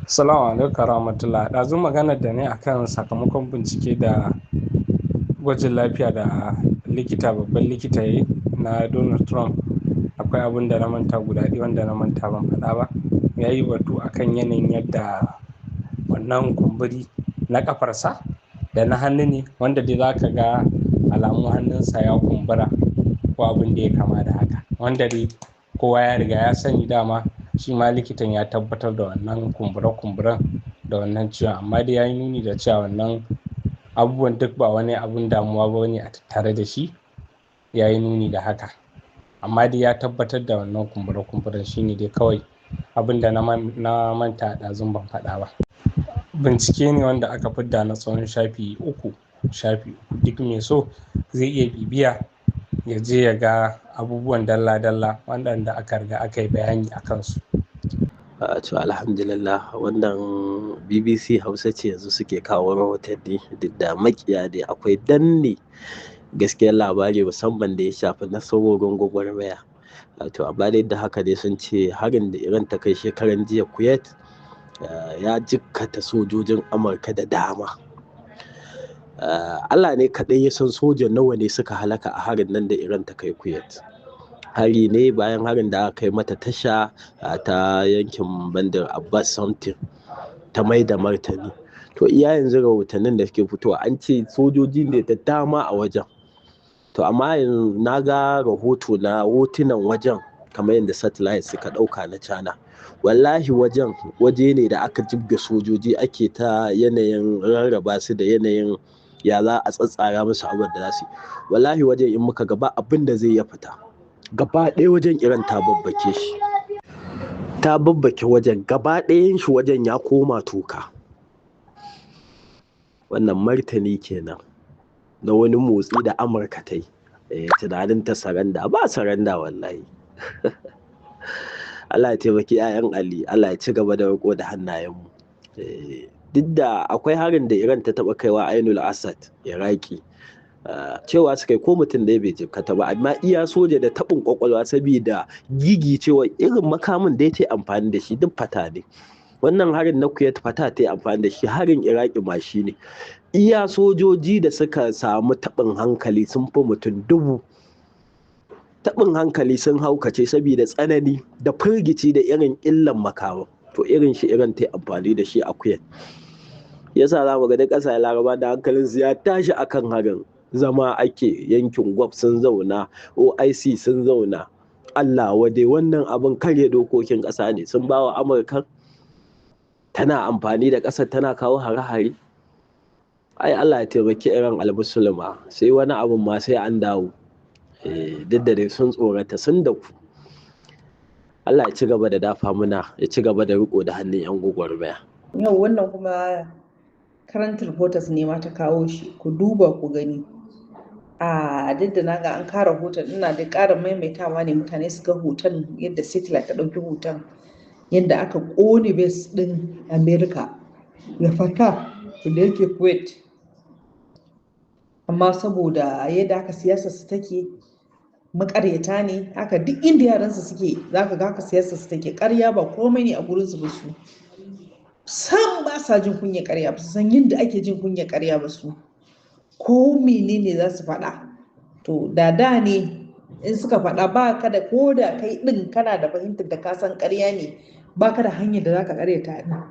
Salamu alaikum rahmatullah. Ɗazu magana da ne akan sakamakon bincike da gwajin lafiya da babban likita ya yi na Donald Trump. Akwai abin da na manta guda ɗaya wanda na manta ban faɗa ba. Ya yi batu akan yanayin yadda wannan kumburi na ƙafarsa da na hannu ne, wanda dai za ka ga alamun hannunsa ya kumbura ko abin da ya kama da haka. Wanda dai kowa ya riga ya sani dama, shi ma likitan ya tabbatar da wannan kumbure-kumburen da wannan ciwon, amma dai ya yi nuni da cewa wannan abubuwan duk ba wani abun damuwa ba ne a tattare da shi. Ya yi nuni da haka, amma dai ya tabbatar da wannan kumbure-kumburen. Shi ne dai kawai abin da na manta a ɗazun ban faɗa ba. Bincike ne wanda aka fidda na tsawon shafi uku. Duk mai so zai iya bibiya ya je ya ga abubuwan dalla-dalla waɗanda aka riga aka yi bayani a kansu. To alhamdulillah, wannan BBC Hausa ce yanzu suke kawo rahotanni, duk da makiya dai akwai danne gaskiyar labari musamman da ya shafi nasarorin gwagwarmaya. To amma dai da haka dai sun ce harin da Iran ta kai shekaran jiya Kuwait ya jikkata sojojin Amurka da dama. Allah ne kaɗai ya san soja nawa ne suka halaka a harin nan da Iran ta kai Kuwait. Hari ne bayan harin da aka kai mata tasha ta yankin bandar Abbas something ta mai da martani. To iya yanzu rahotannin da suke fitowa an ce sojoji ne da dama a wajen. To amma yanzu na ga rahoto na hotunan wajen kamar yadda satellite suka ɗauka na China. Wallahi waje ne da aka jibga sojoji, ake ta yanayin rarraba su da yanayin ya za a tsatsara musu abin da za su yi. Wallahi wajen in muka gaba abin da zai ya fita. Gaba ɗaya wajen Iran ta babbake shi, ta babbake wajen gaba ɗayan shi, wajen ya koma toka. Wannan martani kenan na wani motsi da Amurka ta yi. Tunanin ta saranda, ba saranda wallahi. Allah ya taimaki 'ya'yan Ali, Allah ya ci gaba da riko da hannayenmu. Duk da akwai harin da Iran ta taɓa kaiwa Ainul Asad, Iraki. Cewa suka yi ko mutum da bai jikkata ba, amma iya soja da taɓin ƙwaƙwalwa saboda gigi cewa irin makamin da ya ta amfani da shi duk fata ne. Wannan harin na Kuwait fata ta yi amfani da shi, harin Iraki ma shi ne. Iya sojoji da suka samu taɓin hankali sun fi mutum 1000. Taɓin hankali sun haukace saboda tsanani da firgici da irin illan makaman. To irin shi Iran ta yi amfani da shi a Kuwait. Yasa za mu ga duk ƙasashen Laraba da hankalinsu ya tashi akan harin. Zama ake, yankin Gulf sun zauna, OIC sun zauna. Allah wadai, wannan abin karya dokokin ƙasa ne. Sun ba wa Amurka, tana amfani da ƙasar tana kawo hare-hare. Ai Allah ya taimaki Iran al-Musulma, sai wani abin ma sai an dawo. Duk da dai sun tsorata sun da ku. Allah ya ci gaba da dafa muna, ya ci gaba da riko da hannun 'yan gwagwarmaya. Yau wannan kuma current reporters ne ma ta kawo shi, ku duba ku gani. Duk da naga an kara hoton, ina da ƙara maimaitawa ne mutane su ga hoton yadda satellite ta ɗauki hoton, yadda aka ƙone base ɗin America da fata da yake Kuwait. Amma saboda yadda aka siyasa su take makaryata ne, haka duk inda yaransu suke zaka ga haka siyasa su take. Ƙarya ba komai ne a gurin su ba su. Sam ba sa jin kunya ƙarya, ba su san yadda ake jin kunya ƙarya ba su. Ko menene za su faɗa. To da ne in suka faɗa, ba ka da, ko da kai ɗin kana da fahimtar da ka san ƙarya ne, ba ka da hanyar da za ka ƙaryata ɗin.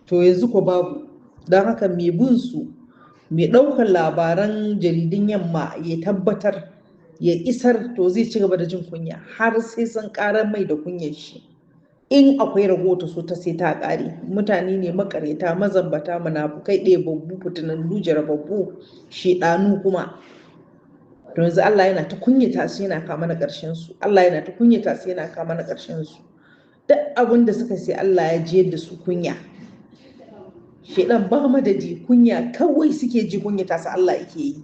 To yanzu ko babu. Don haka mai bin su, mai ɗaukar labaran jaridun yamma ya tabbatar, ya isar, to zai ci gaba da jin kunya har sai sun ƙarar mai da kunyar shi. In akwai rahoto so ta sai ta ƙare. Mutane ne makareta, mazambata, munafukai, ɗebabbu, fitinannu, jarababbu, shedanu kuma. To yanzu Allah yana ta kunyata su, yana kama na ƙarshen su. Allah yana ta kunyata su, yana kama na ƙarshen su. Duk abin da suka sai Allah ya jiyar da su kunya. Shedan ba madadi, kunya kawai suke ji, kunyata su Allah yake yi.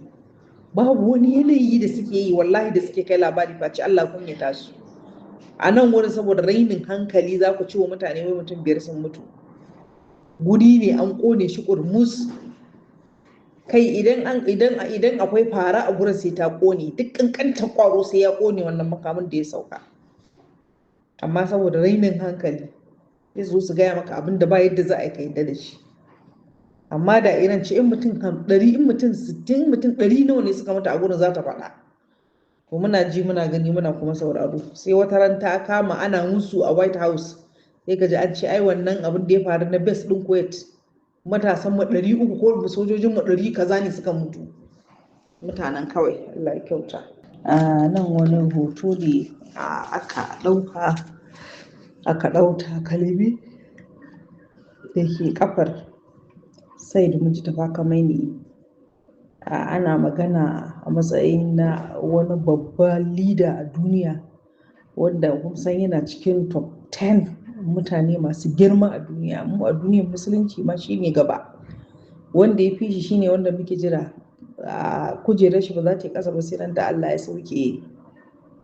Babu wani yanayi da suke yi wallahi da suke kai labari face Allah kunyata su. A nan wurin saboda rainin hankali za ku ci wa mutane wai mutum 5 sun mutu. Guri ne an ƙone shi ƙurmus. Kai idan akwai fara a gurin sai ta ƙone, duk ƙanƙantar ƙwaro sai ya ƙone wannan makamin da ya sauka. Amma saboda rainin hankali sai su zo su gaya maka abin da ba yadda za a yi ka yadda da shi. Amma da Iran ce in mutum 100, in mutum 60, in mutum 100 nawa ne suka mutu a gurin za ta faɗa. To muna ji muna gani muna kuma sauraro. Sai wata ran ta kama ana musu a White House, sai ka ji an ce ai wannan abin da ya faru na base ɗin Kuwait, matasan mu 300 ko sojojin mu 100 kaza ne suka mutu. Mutanen kawai, Allah ya kyauta. Nan wani hoto ne aka ɗau takalmi da ke kafar Said Mujtaba Khamenei. Ana magana a matsayin na wani babban leader a duniya, wanda kun san yana cikin top 10 mutane masu girma a duniya. Mu a duniyar musulunci ma shine gaba. Wanda ya fi shi shine wanda muke jira kujerar shi ba za ta yi ƙasa ba sai nan da Allah ya sauke.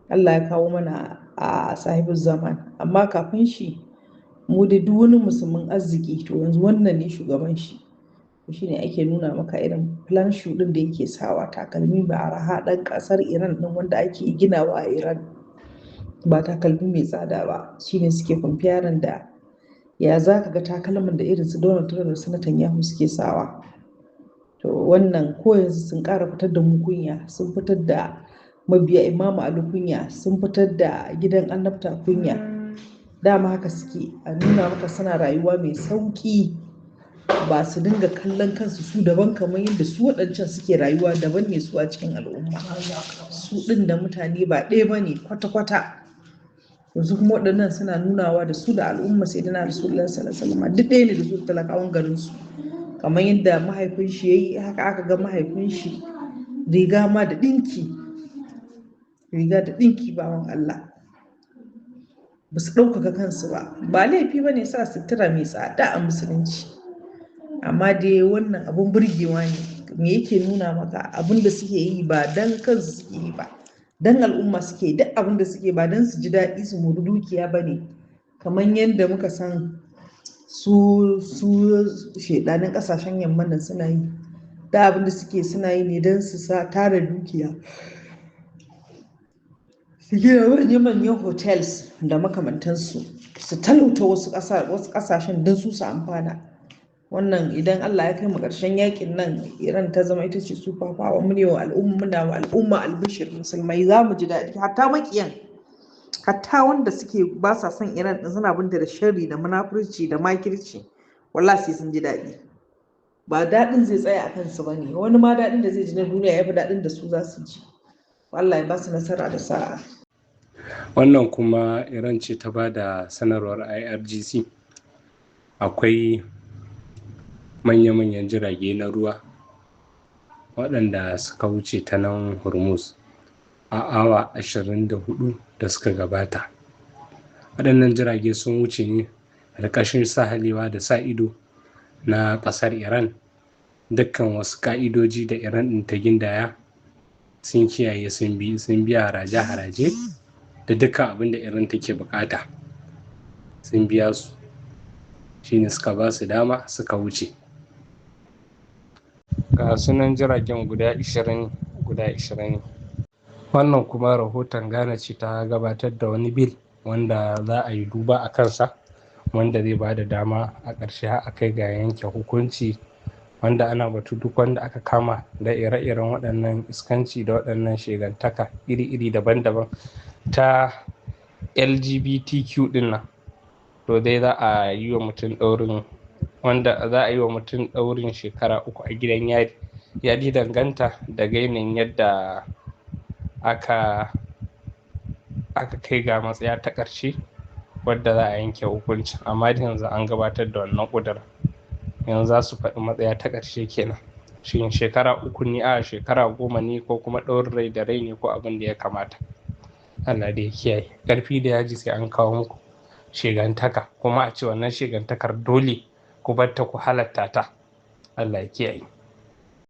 Allah ya kawo mana a sahibin zaman. Amma kafin shi mu da duk wani musulmin arziki, to yanzu wannan ne shugaban shi. Shi ne ake nuna maka irin plan shoe ɗin da yake sawa, takalmi ba araha ɗan ƙasar Iran ɗin wanda ake ginawa a Iran, ba takalmi mai tsada ba. Shi ne suke kwamfiyarin da ya za ka ga takalmin da irin su Donald Trump da su Netanyahu suke sawa. To wannan ko yanzu sun ƙara fitar da mu kunya, sun fitar da mabiya Imamu Ali kunya, sun fitar da gidan annabta kunya. Dama haka suke, a nuna maka suna rayuwa mai sauƙi, ba su dinga kallon kansu su daban kamar yadda su waɗancan suke rayuwa daban ne su a cikin al'umma. Su ɗin da mutane ba ɗaya ba ne kwata-kwata. Yanzu kuma waɗannan suna nunawa da su da al'umma sai dana Rasulullah sallallahu alaihi wasallam duk ɗaya ne da su talakawan garinsu. Kamar yadda mahaifin shi ya yi, haka aka ga mahaifin shi riga ma da ɗinki. Riga da ɗinki bawan Allah. Ba su ɗaukaka kansu ba. Ba laifi ba ne sa sutura mai tsada a musulunci. Amma dai wannan abun burgewa ne. Me yake nuna maka abin da suke yi ba don kansu suke yi ba, don al'umma suke. Duk abin da suke ba don su ji daɗi su mori dukiya ba ne. Kamar yadda muka san su shedanin ƙasashen yamman nan suna yi. Da abin da suke suna yi ne don su tara dukiya, su gina manyan hotels da makamantansu, su talauta wasu ƙasashen don su amfana. Wannan idan Allah ya kai mu ƙarshen yakin nan, Iran ta zama ita ce super power, muna wa al'umma albishir musulmai za mu ji daɗi. Hatta makiyan, hatta wanda suke ba sa son Iran din suna binta da sharri da munafurci da makirci, wallahi sai sun ji daɗi. Ba daɗin zai tsaya a kansu ba ne, wani ma daɗin da zai ji na duniya ya fi daɗin da su za su ji. Allah ya ba su nasara da sa'a. Wannan kuma Iran ce ta ba da sanarwar IRGC. Akwai manya-manyan jirage na ruwa waɗanda suka wuce ta nan Hormuz a awa 24 da suka gabata. Waɗannan jirage sun wuce ne ƙarƙashin sahalewa da sa ido na ƙasar Iran. Dukkan wasu ƙa'idoji da Iran ɗin ta gindaya sun kiyaye, sun biya haraje-haraje da dukkan abin da Iran take bukata sun biya su. Shine suka ba su dama suka wuce. Ga sunan jiragen guda 20. Wannan kuma rahoton Ghana ce ta gabatar da wani bil wanda za a yi duba a kansa, wanda zai ba da dama a ƙarshe a kai ga yanke hukunci, wanda ana batu duk wanda aka kama da ire-iren waɗannan iskanci da waɗannan shegantaka iri-iri daban-daban ta LGBTQ ɗin nan, to dai za a yi wa mutum ɗaurin shekara 3 a gidan yari. Ya danganta daga yanayin yadda aka kai ga matsaya ta ƙarshe wadda za a yanke hukunci. Amma da yanzu an gabatar da wannan ƙudurin, yanzu za su faɗi matsaya ta ƙarshe kenan. Shin shekara 3 ne, a shekara 10 ne, ko kuma ɗaurin rai da rai ne, ko abin da ya kamata. Allah da ya kiyaye. Ƙarfi da yaji sai an kawo muku shegantaka, kuma a ce wannan shegantakar dole ku bar ta ku halatta ta. Allah ya kiyaye.